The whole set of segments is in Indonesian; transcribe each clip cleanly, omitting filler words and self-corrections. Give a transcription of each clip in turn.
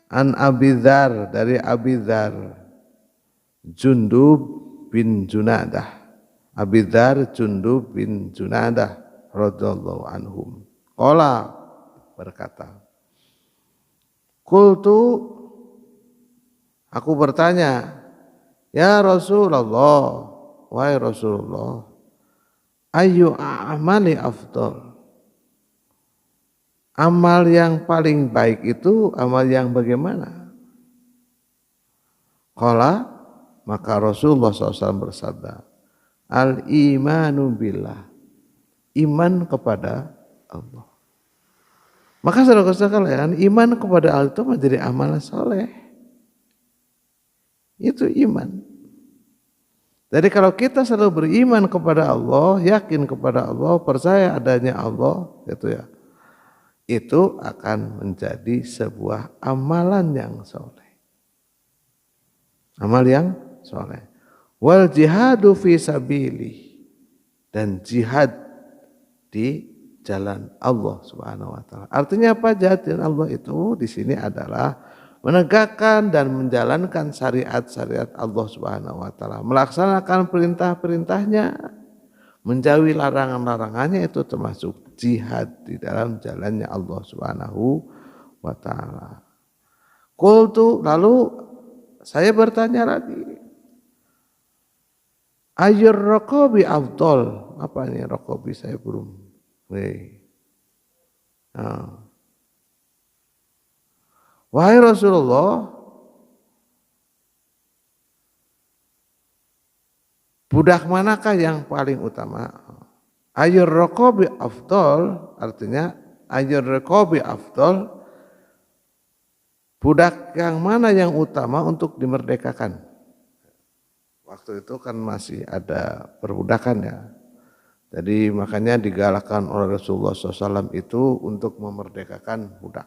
An Abizar, dari Abizar, Jundub bin Junadah. Abizar Jundub bin Junadah radhiyallahu anhum. Qala, berkata, qultu, aku bertanya, ya Rasulullah, wahai Rasulullah, ayu a'mali afdal? Amal yang paling baik itu amal yang bagaimana? Qala, maka Rasulullah SAW bersabda, al-imanu billah, iman kepada Allah. Maka saudara sekalian, iman kepada Allah itu menjadi amal soleh. Itu iman. Jadi kalau kita selalu beriman kepada Allah, yakin kepada Allah, percaya adanya Allah, gitu ya, itu akan menjadi sebuah amalan yang soleh. Amal yang soleh. Wal jihadu fi sabilih, dan jihad di jalan Allah Subhanahu wa taala. Artinya apa jihad di jalan Allah itu di sini adalah menegakkan dan menjalankan syariat-syariat Allah Subhanahu wa taala, melaksanakan perintah-perintahnya, menjauhi larangan-larangannya, itu termasuk jihad di dalam jalannya Allah Subhanahu wa taala. Qultu, lalu saya bertanya lagi, ayyur raqabi afdal? Apa ini raqabi, saya belum. Wahai Rasulullah, budak manakah yang paling utama? Ayyur raqabi afdal, artinya ayyur raqabi afdal, budak yang mana yang utama untuk dimerdekakan? Waktu itu kan masih ada perbudakan ya. Jadi makanya digalakkan oleh Rasulullah SAW itu untuk memerdekakan budak.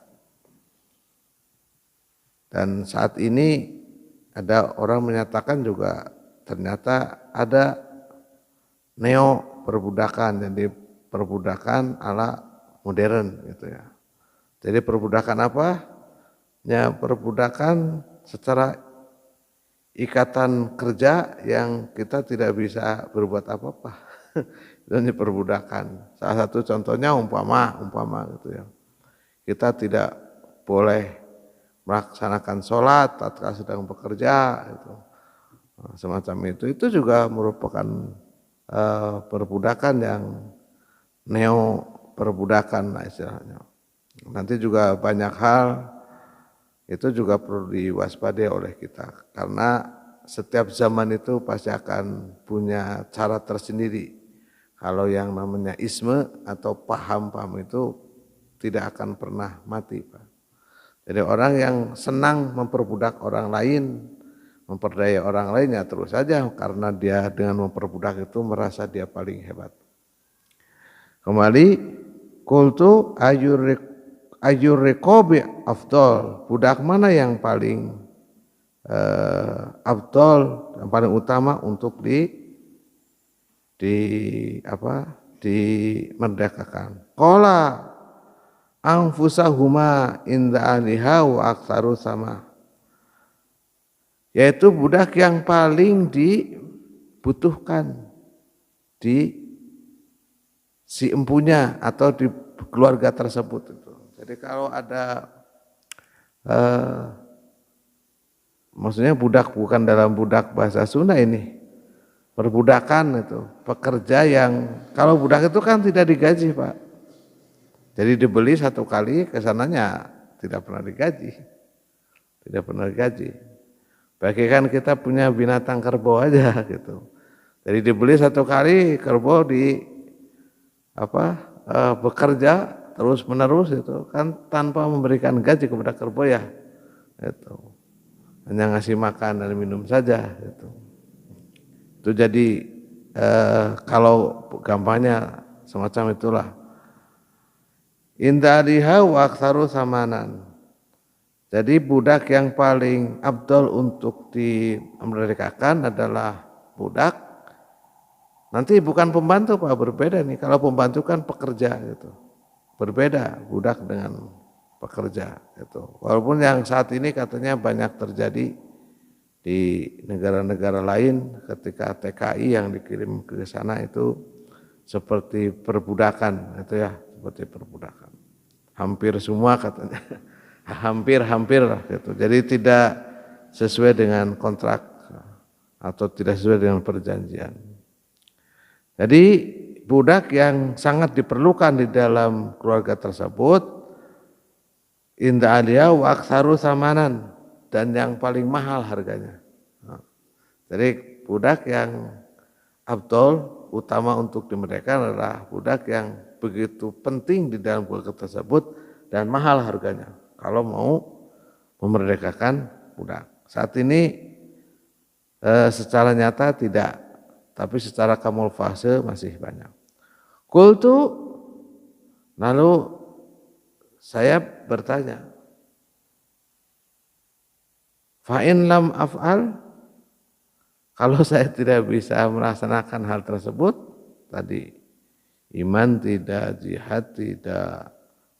Dan saat ini ada orang menyatakan juga ternyata ada neo perbudakan, jadi perbudakan ala modern gitu ya. Jadi perbudakan apa? Ya, perbudakan secara ikatan kerja yang kita tidak bisa berbuat apa-apa. Itu perbudakan. Salah satu contohnya umpama gitu ya. Kita tidak boleh melaksanakan sholat tatkala sedang bekerja, itu semacam itu juga merupakan perbudakan yang neo perbudakan lah istilahnya. Nanti juga banyak hal itu juga perlu diwaspadai oleh kita, karena setiap zaman itu pasti akan punya cara tersendiri. Kalau yang namanya isme atau paham-paham itu tidak akan pernah mati, Pak. Jadi orang yang senang memperbudak orang lain, memperdaya orang lain, ya terus saja, karena dia dengan memperbudak itu merasa dia paling hebat. Kembali, qultu ayyur riqabi afdal, budak mana yang paling afdal, yang paling utama untuk dimerdekakan. Qala anfusahuma inda ahliha wa aktsaru sama, yaitu budak yang paling dibutuhkan di si empunya atau di keluarga tersebut itu. Jadi kalau ada maksudnya budak bukan dalam budak bahasa Sunda ini, perbudakan itu pekerja yang, kalau budak itu kan tidak digaji, Pak. Jadi dibeli satu kali, kesananya tidak pernah digaji. Tidak pernah digaji. Bagaikan kita punya binatang kerbau aja gitu. Jadi dibeli satu kali, kerbau bekerja terus menerus itu kan tanpa memberikan gaji kepada kerbau ya. Itu. Hanya ngasih makan dan minum saja gitu. Itu jadi kalau gampangnya semacam itulah. Inda liha wa aktsaru samanan. Jadi budak yang paling abdol untuk dimerdekakan adalah budak. Nanti bukan pembantu, Pak, berbeda nih. Kalau pembantu kan pekerja gitu. Berbeda budak dengan pekerja itu. Walaupun yang saat ini katanya banyak terjadi di negara-negara lain ketika TKI yang dikirim ke sana itu seperti perbudakan itu ya, seperti perbudakan. Hampir semua katanya. Hampir lah gitu. Jadi tidak sesuai dengan kontrak atau tidak sesuai dengan perjanjian. Jadi budak yang sangat diperlukan di dalam keluarga tersebut inda alia wa aktsaru samanan, dan yang paling mahal harganya. Jadi budak yang afdol utama untuk dimerdekakan adalah budak yang begitu penting di dalam keluarga tersebut dan mahal harganya kalau mau memerdekakan budak. Saat ini secara nyata tidak, tapi secara kamuflase masih banyak. Qultu, lalu saya bertanya, fa in lam af'al, kalau saya tidak bisa melaksanakan hal tersebut tadi, iman tidak, jihad tidak,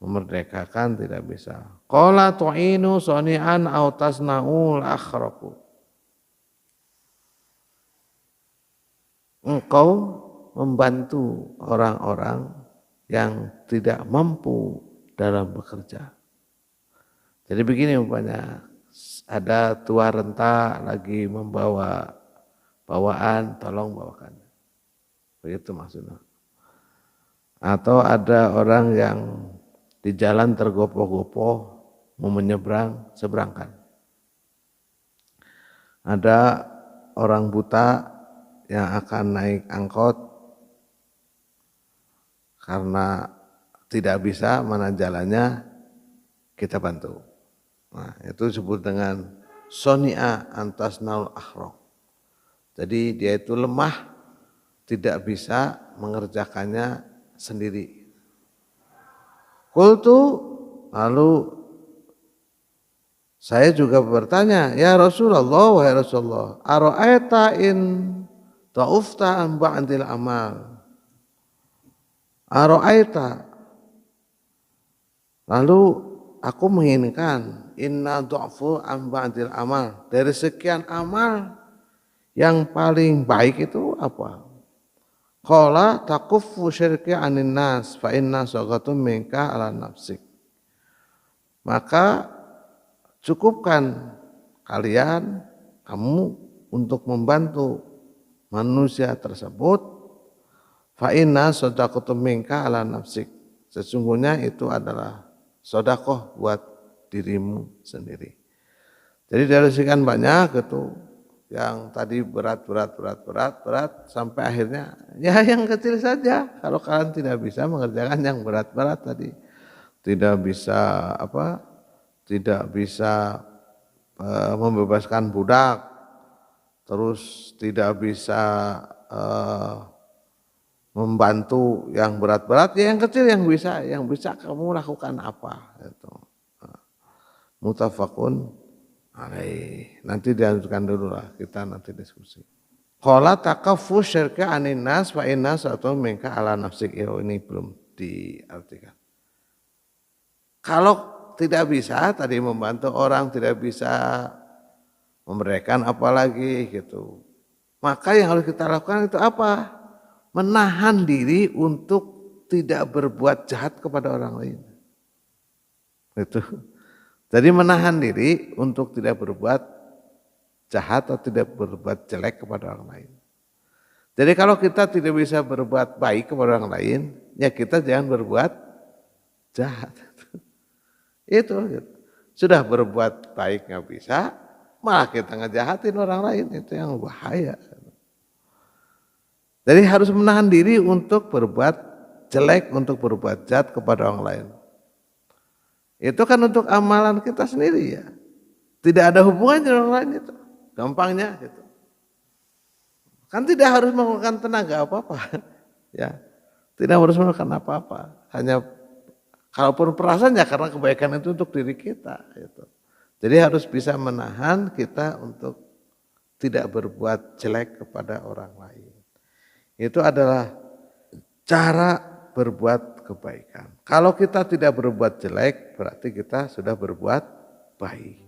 memerdekakan tidak bisa. Qala tu'inu soni'an aw tasna'ul akhraqu. Engkau membantu orang-orang yang tidak mampu dalam bekerja. Jadi begini umpamanya, ada tua renta lagi membawa bawaan, tolong bawakan. Begitu maksudnya. Atau ada orang yang di jalan tergopoh-gopoh mau menyeberang, seberangkan. Ada orang buta yang akan naik angkot karena tidak bisa mana jalannya, kita bantu. Nah, itu disebut dengan soni'a antasnaul akhraq. Jadi dia itu lemah, tidak bisa mengerjakannya sendiri. Qultu, lalu saya juga bertanya, ya Rasulullah, wahai Rasulullah, ara'aita in ta'ufta an ba'dil amal. Ara'aita, lalu aku menginginkan inna du'fu an ba'dil amal, dari sekian amal yang paling baik itu apa? Qala taquffu syirki anin nas fa inna saghatum minka ala nafsik. Maka cukupkan kalian, kamu untuk membantu manusia tersebut, fa inna sadaqatum minka ala nafsik. Sesungguhnya itu adalah sedekah buat dirimu sendiri. Jadi dari sekian banyak itu yang tadi berat sampai akhirnya ya yang kecil saja. Kalau kalian tidak bisa mengerjakan yang berat-berat tadi, tidak bisa membebaskan budak, terus tidak bisa membantu yang berat-berat, ya yang kecil yang bisa kamu lakukan apa itu. Mutafaqun alaih. Nanti dilanjutkan dulu lah, kita nanti diskusi. Qala taqaffu syirka anin nas wa inna satu minka ala nafsik. Ini belum diartikan. Kalau tidak bisa tadi membantu orang, tidak bisa memerdekakan apalagi gitu. Maka yang harus kita lakukan itu apa? Menahan diri untuk tidak berbuat jahat kepada orang lain. Itu. Jadi menahan diri untuk tidak berbuat jahat atau tidak berbuat jelek kepada orang lain. Jadi kalau kita tidak bisa berbuat baik kepada orang lain, ya kita jangan berbuat jahat. Itu. Sudah berbuat baik nggak bisa, malah kita ngejahatin orang lain, itu yang bahaya. Jadi harus menahan diri untuk berbuat jelek, untuk berbuat jahat kepada orang lain. Itu kan untuk amalan kita sendiri ya. Tidak ada hubungannya dengan orang lain itu. Gampangnya gitu. Kan tidak harus menggunakan tenaga apa-apa. Ya. Tidak harus menggunakan apa-apa. Hanya kalaupun perasaannya karena kebaikan itu untuk diri kita gitu. Jadi harus bisa menahan kita untuk tidak berbuat jelek kepada orang lain. Itu adalah cara berbuat kebaikan. Kalau kita tidak berbuat jelek, berarti kita sudah berbuat baik.